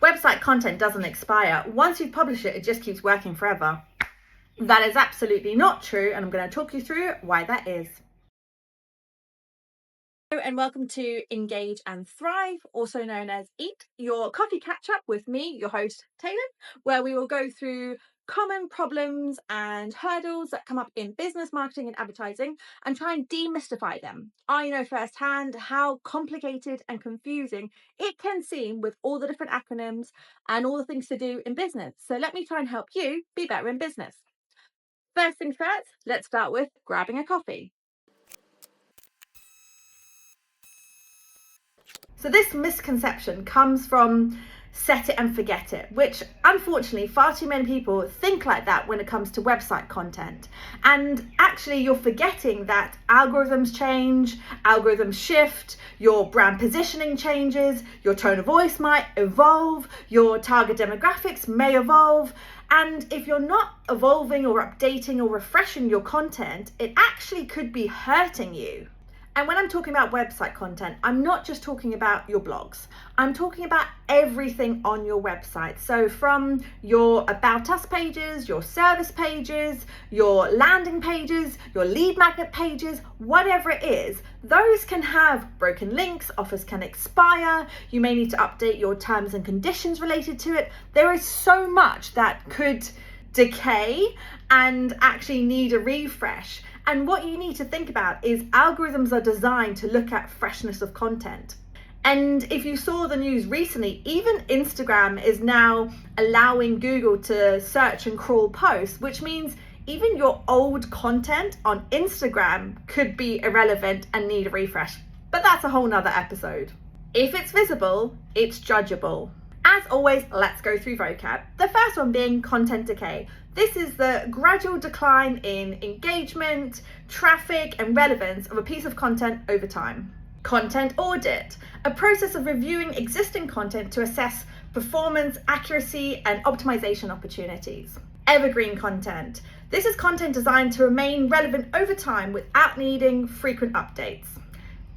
Website content doesn't expire. Once you publish it, it just keeps working forever. That is absolutely not true, and I'm going to talk you through why that is. Hello and welcome to Engage and Thrive, also known as EAT, your coffee catch-up with me, your host, Taelon, where we will go through common problems and hurdles that come up in business, marketing and advertising and try and demystify them. I know firsthand how complicated and confusing it can seem with all the different acronyms and all the things to do in business. So let me try and help you be better in business. First things first, let's start with grabbing a coffee. So this misconception comes from set it and forget it, which unfortunately far too many people think like that when it comes to website content. And actually you're forgetting that algorithms change, algorithms shift, your brand positioning changes, your tone of voice might evolve, your target demographics may evolve. And if you're not evolving or updating or refreshing your content, it actually could be hurting you. And when I'm talking about website content, I'm not just talking about your blogs. I'm talking about everything on your website. So from your About Us pages, your service pages, your landing pages, your lead magnet pages, whatever it is, those can have broken links, offers can expire, you may need to update your terms and conditions related to it. There is so much that could decay and actually need a refresh. And what you need to think about is algorithms are designed to look at freshness of content. And if you saw the news recently, even Instagram is now allowing Google to search and crawl posts, which means even your old content on Instagram could be irrelevant and need a refresh. But that's a whole nother episode. If it's visible, it's judgeable. As always, let's go through vocab. The first one being content decay. This is the gradual decline in engagement, traffic, and relevance of a piece of content over time. Content audit, a process of reviewing existing content to assess performance, accuracy, and optimization opportunities. Evergreen content. This is content designed to remain relevant over time without needing frequent updates.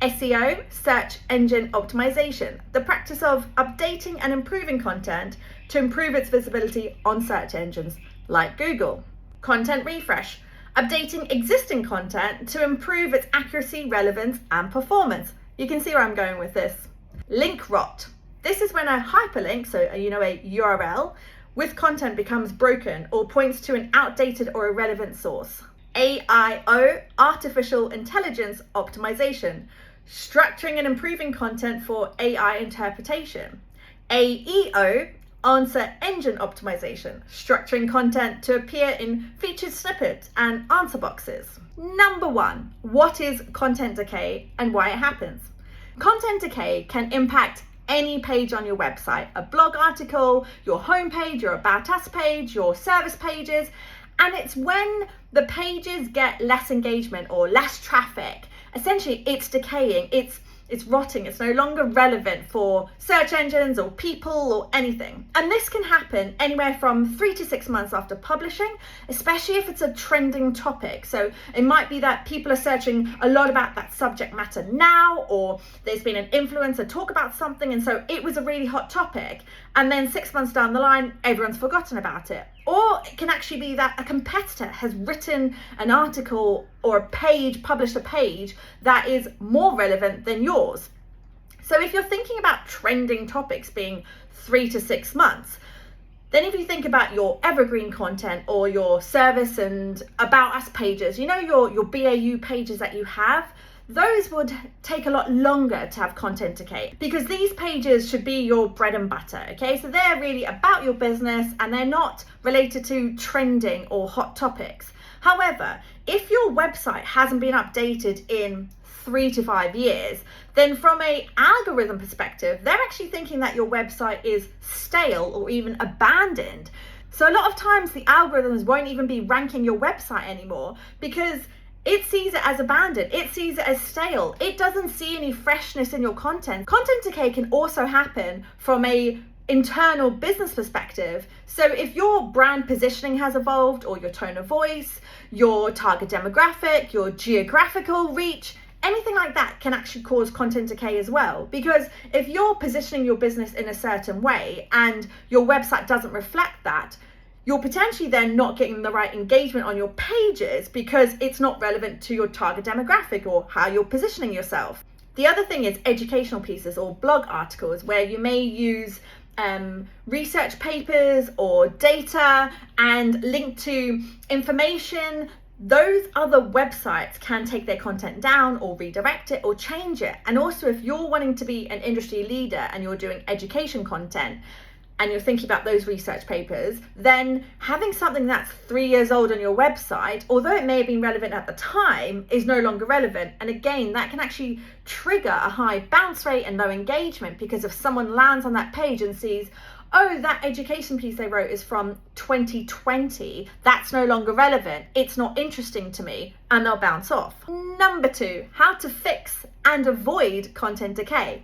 SEO, search engine optimization, the practice of updating and improving content to improve its visibility on search engines like Google. Content refresh, updating existing content to improve its accuracy, relevance, and performance. You can see where I'm going with this. Link rot. This is when a hyperlink, so a URL, with content becomes broken or points to an outdated or irrelevant source. AIO, Artificial Intelligence Optimisation, structuring and improving content for AI interpretation. AEO, Answer Engine Optimisation, structuring content to appear in featured snippets and answer boxes. Number one, what is content decay and why it happens? Content decay can impact any page on your website, a blog article, your homepage, your About Us page, your service pages. And it's when the pages get less engagement or less traffic. Essentially, it's decaying, it's rotting, it's no longer relevant for search engines or people or anything. And this can happen anywhere from 3 to 6 months after publishing, especially if it's a trending topic. So it might be that people are searching a lot about that subject matter now, or there's been an influencer talk about something, and so it was a really hot topic. And then 6 months down the line, everyone's forgotten about it. Or it can actually be that a competitor has written an article or a page, published a page that is more relevant than yours. So if you're thinking about trending topics being 3 to 6 months, then if you think about your evergreen content or your service and About Us pages, you know, your BAU pages that you have, those would take a lot longer to have content decay, because these pages should be your bread and butter, okay? So they're really about your business and they're not related to trending or hot topics. However, if your website hasn't been updated in 3 to 5 years, then from an algorithm perspective, they're actually thinking that your website is stale or even abandoned. So a lot of times the algorithms won't even be ranking your website anymore because it sees it as abandoned, it sees it as stale, it doesn't see any freshness in your content. Content decay can also happen from a internal business perspective. So if your brand positioning has evolved, or your tone of voice, your target demographic, your geographical reach, anything like that can actually cause content decay as well, because if you're positioning your business in a certain way and your website doesn't reflect that, you're potentially then not getting the right engagement on your pages because it's not relevant to your target demographic or how you're positioning yourself. The other thing is educational pieces or blog articles where you may use research papers or data and link to information. Those other websites can take their content down or redirect it or change it. And also, if you're wanting to be an industry leader and you're doing education content and you're thinking about those research papers, then having something that's 3 years old on your website, although it may have been relevant at the time, is no longer relevant. And again, that can actually trigger a high bounce rate and low engagement, because if someone lands on that page and sees, oh, that education piece they wrote is from 2020, that's no longer relevant, it's not interesting to me, and they'll bounce off. Number 2, how to fix and avoid content decay.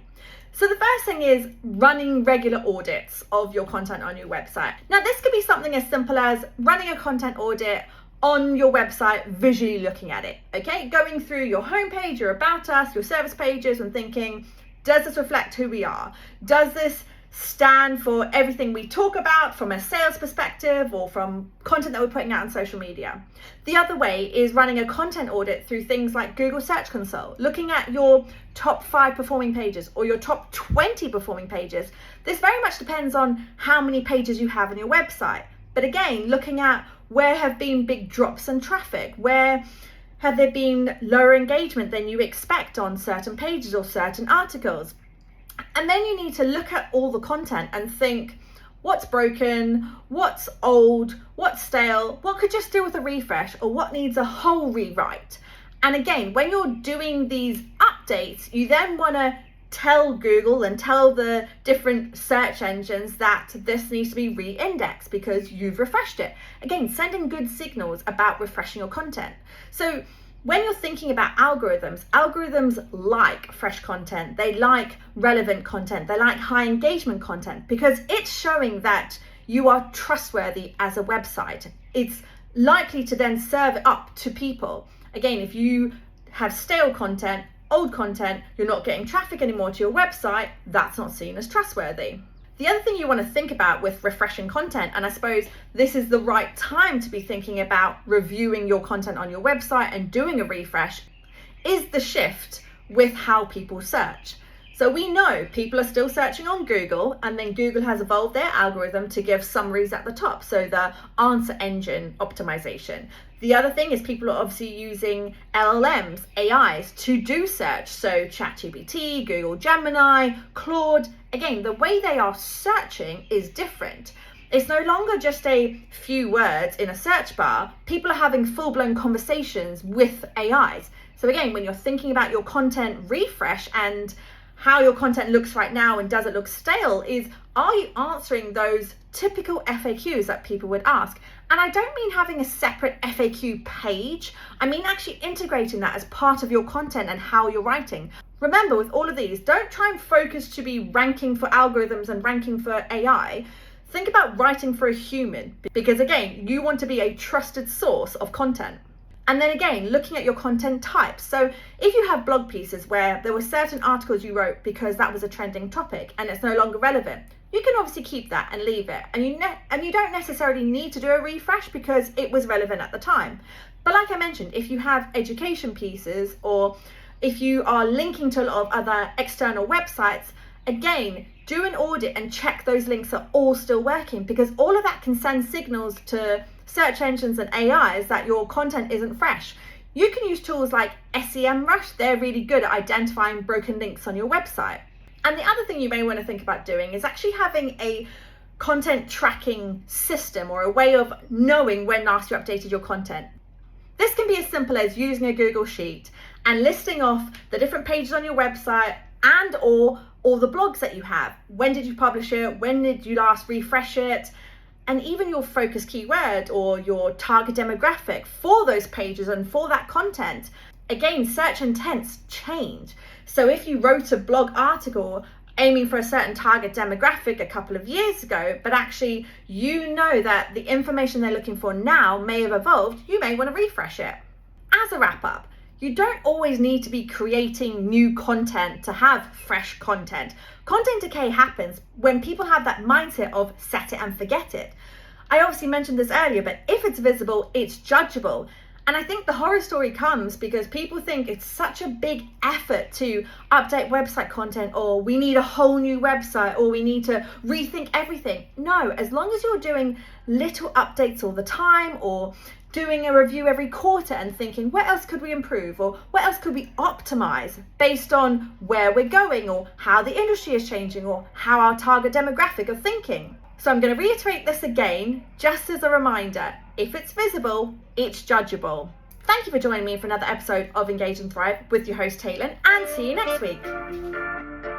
So the first thing is running regular audits of your content on your website. Now, this could be something as simple as running a content audit on your website, visually looking at it, okay? Going through your homepage, your about us, your service pages, and thinking, does this reflect who we are? Does this stand for everything we talk about from a sales perspective or from content that we're putting out on social media? The other way is running a content audit through things like Google Search Console, looking at your top 5 performing pages or your top 20 performing pages. This very much depends on how many pages you have on your website. But again, looking at where have been big drops in traffic, where have there been lower engagement than you expect on certain pages or certain articles. And then you need to look at all the content and think, what's broken, what's old, what's stale, what could just do with a refresh, or what needs a whole rewrite. And again, when you're doing these updates, you then want to tell Google and tell the different search engines that this needs to be re-indexed because you've refreshed it. Again, sending good signals about refreshing your content. So when you're thinking about algorithms like fresh content, they like relevant content, they like high engagement content, because it's showing that you are trustworthy as a website. It's likely to then serve it up to people. Again, if you have stale content, old content, you're not getting traffic anymore to your website, that's not seen as trustworthy. The other thing you want to think about with refreshing content, and I suppose this is the right time to be thinking about reviewing your content on your website and doing a refresh, is the shift with how people search. So we know people are still searching on Google, and then Google has evolved their algorithm to give summaries at the top, so the Answer Engine Optimisation. The other thing is people are obviously using LLMs, AIs to do search. So ChatGPT, Google Gemini, Claude. Again, the way they are searching is different. It's no longer just a few words in a search bar. People are having full-blown conversations with AIs. So again, when you're thinking about your content refresh and how your content looks right now and does it look stale, is are you answering those typical FAQs that people would ask? And I don't mean having a separate FAQ page. I mean actually integrating that as part of your content and how you're writing. Remember, with all of these, don't try and focus to be ranking for algorithms and ranking for AI. Think about writing for a human, because again, you want to be a trusted source of content. And then again, looking at your content types. So if you have blog pieces where there were certain articles you wrote because that was a trending topic and it's no longer relevant, you can obviously keep that and leave it. And you don't necessarily need to do a refresh because it was relevant at the time. But like I mentioned, if you have education pieces or if you are linking to a lot of other external websites, again, do an audit and check those links are all still working, because all of that can send signals to search engines and AIs that your content isn't fresh. You can use tools like SEMRush. They're really good at identifying broken links on your website. And the other thing you may want to think about doing is actually having a content tracking system or a way of knowing when last you updated your content. This can be as simple as using a Google Sheet and listing off the different pages on your website and or all the blogs that you have. When did you publish it? When did you last refresh it? And even your focus keyword or your target demographic for those pages and for that content. Again, search intents change. So if you wrote a blog article aiming for a certain target demographic a couple of years ago, but actually you know that the information they're looking for now may have evolved, you may want to refresh it. As a wrap up, You don't always need to be creating new content to have fresh content. Content decay happens when people have that mindset of set it and forget it. I obviously mentioned this earlier, but if it's visible, it's judgeable. And I think the horror story comes because people think it's such a big effort to update website content, or we need a whole new website, or we need to rethink everything. No, as long as you're doing little updates all the time, or doing a review every quarter and thinking, what else could we improve, or what else could we optimize based on where we're going, or how the industry is changing, or how our target demographic are thinking. So I'm going to reiterate this again, just as a reminder. If it's visible, it's judgeable. Thank you for joining me for another episode of Engage and Thrive with your host, Taelon, and see you next week.